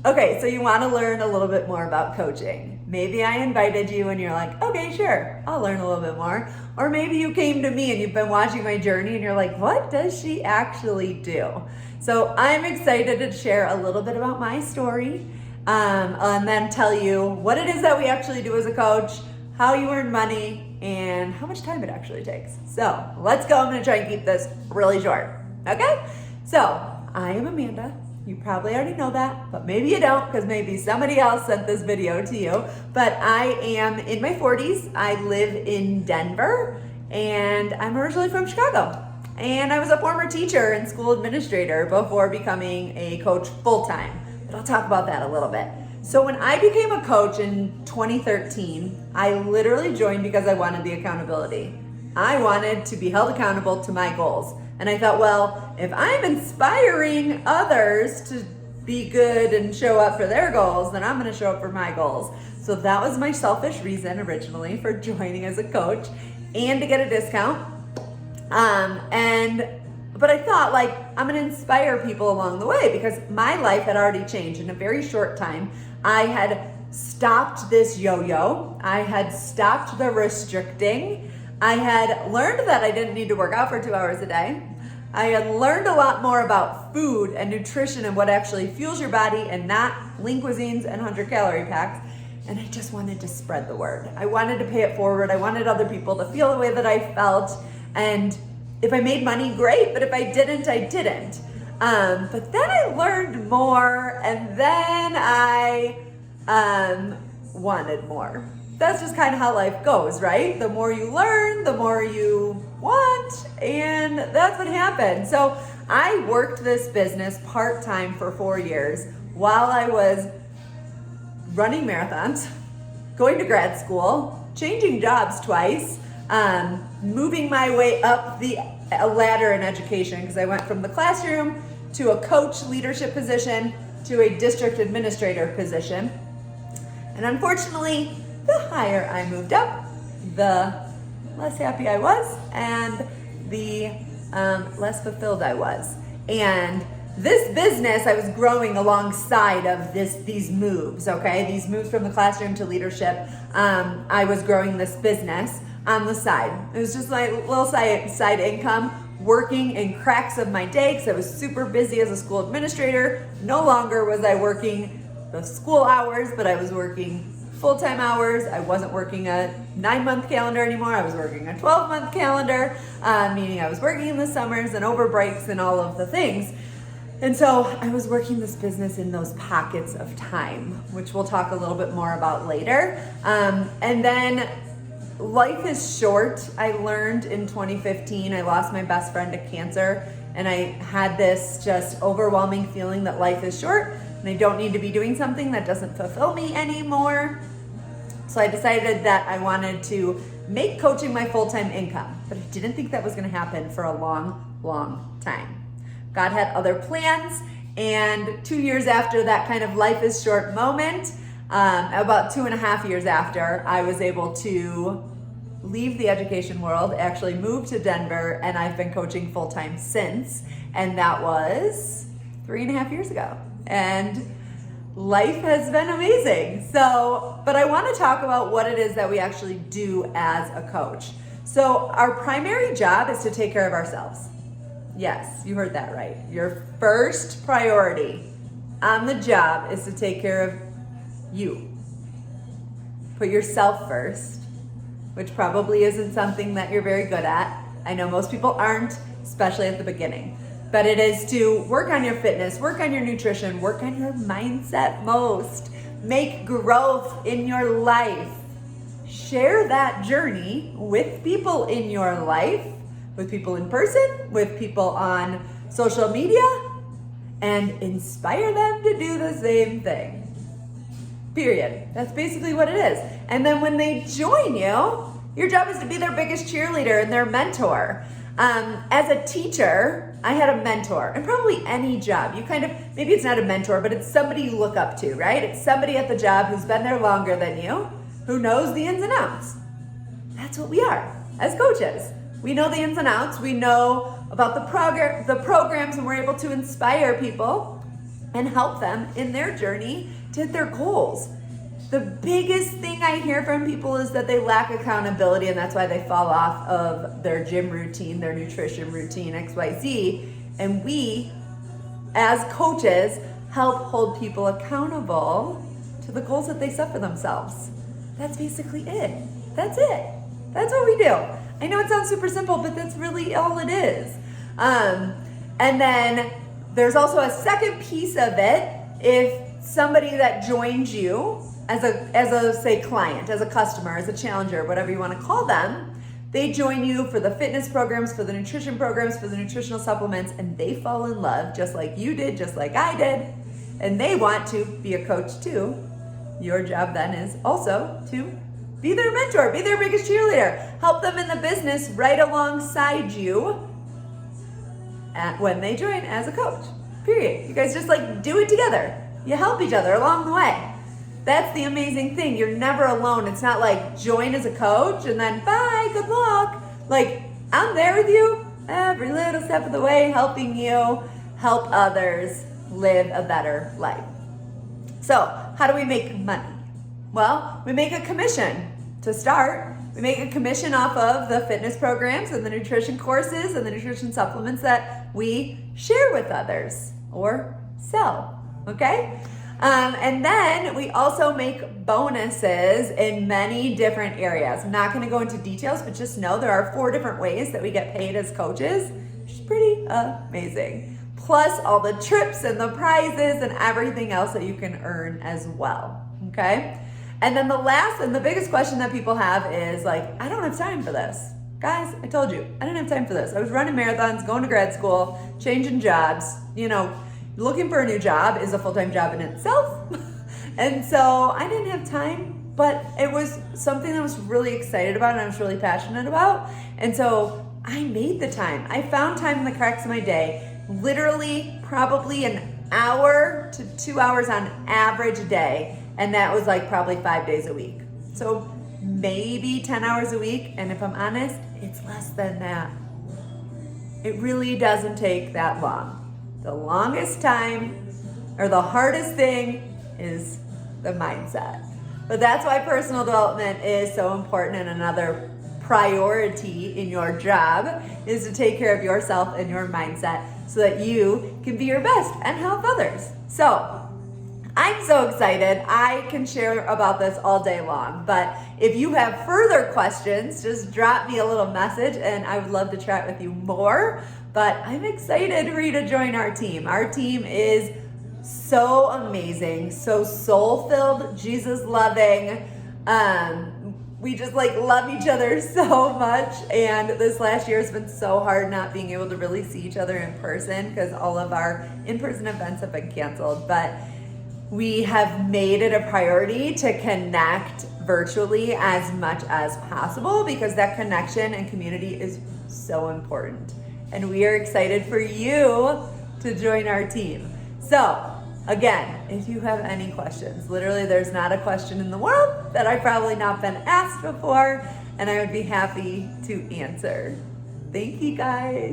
Okay, so you want to learn a little bit more about coaching. Maybe I invited you and you're like, okay, sure, I'll learn a little bit more. Or maybe you came to me and you've been watching my journey and you're like, what does she actually do? So I'm excited to share a little bit about my story and then tell you what it is that we actually do as a coach, how you earn money, and how much time it actually takes. So let's go. I'm going to try and keep this really short. Okay? So I am Amanda. You probably already know that, but maybe you don't because maybe somebody else sent this video to you. But I am in my 40s. I live in Denver and I'm originally from Chicago. And I was a former teacher and school administrator before becoming a coach full-time. But I'll talk about that a little bit. So when I became a coach in 2013, I literally joined because I wanted the accountability. I wanted to be held accountable to my goals. And I thought, well, if I'm inspiring others to be good and show up for their goals, then I'm going to show up for my goals. So that was my selfish reason originally for joining as a coach and to get a discount. But I thought, like, I'm going to inspire people along the way because my life had already changed in a very short time. I had stopped this yo-yo. I had stopped the restricting. I had learned that I didn't need to work out for 2 hours a day. I had learned a lot more about food and nutrition and what actually fuels your body and not lean cuisines and 100-calorie packs. And I just wanted to spread the word. I wanted to pay it forward. I wanted other people to feel the way that I felt. And if I made money, great. But if I didn't, I didn't. But then I learned more and then I wanted more. That's just kind of how life goes, right? The more you learn, the more you want, and that's what happened. So I worked this business part-time for 4 years while I was running marathons, going to grad school, changing jobs twice, moving my way up the ladder in education because I went from the classroom to a coach leadership position to a district administrator position. And unfortunately, the higher I moved up, the less happy I was and the less fulfilled I was. And this business I was growing alongside of these moves, okay? These moves from the classroom to leadership. I was growing this business on the side. It was just like little side income, working in cracks of my day because I was super busy as a school administrator. No longer was I working the school hours, but I was working full-time hours. I wasn't working a 9-month calendar anymore. I was working a 12-month calendar, meaning I was working in the summers and over breaks and all of the things. And so I was working this business in those pockets of time, which we'll talk a little bit more about later. And then life is short. I learned in 2015, I lost my best friend to cancer, and I had this just overwhelming feeling that life is short and I don't need to be doing something that doesn't fulfill me anymore. So I decided that I wanted to make coaching my full-time income, but I didn't think that was going to happen for a long, long time. God had other plans, and 2 years after that kind of life is short moment, about 2.5 years after, I was able to leave the education world, actually move to Denver, and I've been coaching full-time since, and that was 3.5 years ago. And life has been amazing. So, but I want to talk about what it is that we actually do as a coach. So our primary job is to take care of ourselves. Yes, you heard that right. Your first priority on the job is to take care of you. Put yourself first, which probably isn't something that you're very good at. I know most people aren't, especially at the beginning. But it is to work on your fitness, work on your nutrition, work on your mindset most. Make growth in your life. Share that journey with people in your life, with people in person, with people on social media, and inspire them to do the same thing. Period. That's basically what it is. And then when they join you, your job is to be their biggest cheerleader and their mentor. As a teacher, I had a mentor, and probably any job, you kind of, maybe it's not a mentor, but it's somebody you look up to, right? It's somebody at the job who's been there longer than you, who knows the ins and outs. That's what we are as coaches. We know the ins and outs. We know about the programs, and we're able to inspire people. and help them in their journey to hit their goals. The biggest thing I hear from people is that they lack accountability, and that's why they fall off of their gym routine, their nutrition routine, XYZ. And we, as coaches, help hold people accountable to the goals that they set for themselves. That's basically it. That's it. That's what we do. I know it sounds super simple, but that's really all it is. And then there's also a second piece of it. If somebody that joins you as a say client, as a customer, as a challenger, whatever you want to call them, they join you for the fitness programs, for the nutrition programs, for the nutritional supplements, and they fall in love just like you did, just like I did, and they want to be a coach too. Your job then is also to be their mentor, be their biggest cheerleader, help them in the business right alongside you when they join as a coach, period. You guys just like do it together. You help each other along the way. That's the amazing thing. You're never alone. It's not like join as a coach and then bye, good luck. Like, I'm there with you every little step of the way, helping you help others live a better life. So, how do we make money? Well, we make a commission to start. We make a commission off of the fitness programs and the nutrition courses and the nutrition supplements that we share with others or sell, okay? And then we also make bonuses in many different areas. I'm not going to go into details, but just know there are 4 different ways that we get paid as coaches, which is pretty amazing. Plus all the trips and the prizes and everything else that you can earn as well, okay? And then the last and the biggest question that people have is like, I don't have time for this. Guys, I told you, I didn't have time for this. I was running marathons, going to grad school, changing jobs, looking for a new job is a full-time job in itself. And so I didn't have time, but it was something I was really excited about and I was really passionate about. And so I made the time. I found time in the cracks of my day, literally probably an hour to 2 hours on average a day. And that was like probably 5 days a week. So maybe 10 hours a week. And if I'm honest, it's less than that. It really doesn't take that long. The longest time or the hardest thing is the mindset. But that's why personal development is so important, and another priority in your job is to take care of yourself and your mindset so that you can be your best and help others. So I'm so excited. I can share about this all day long, but if you have further questions, just drop me a little message and I would love to chat with you more. But I'm excited for you to join our team. Our team is so amazing, so soul-filled, Jesus-loving. We just love each other so much. And this last year has been so hard not being able to really see each other in person because all of our in-person events have been canceled. But we have made it a priority to connect virtually as much as possible because that connection and community is so important. And we are excited for you to join our team. So, again, if you have any questions, literally there's not a question in the world that I've probably not been asked before, and I would be happy to answer. Thank you guys.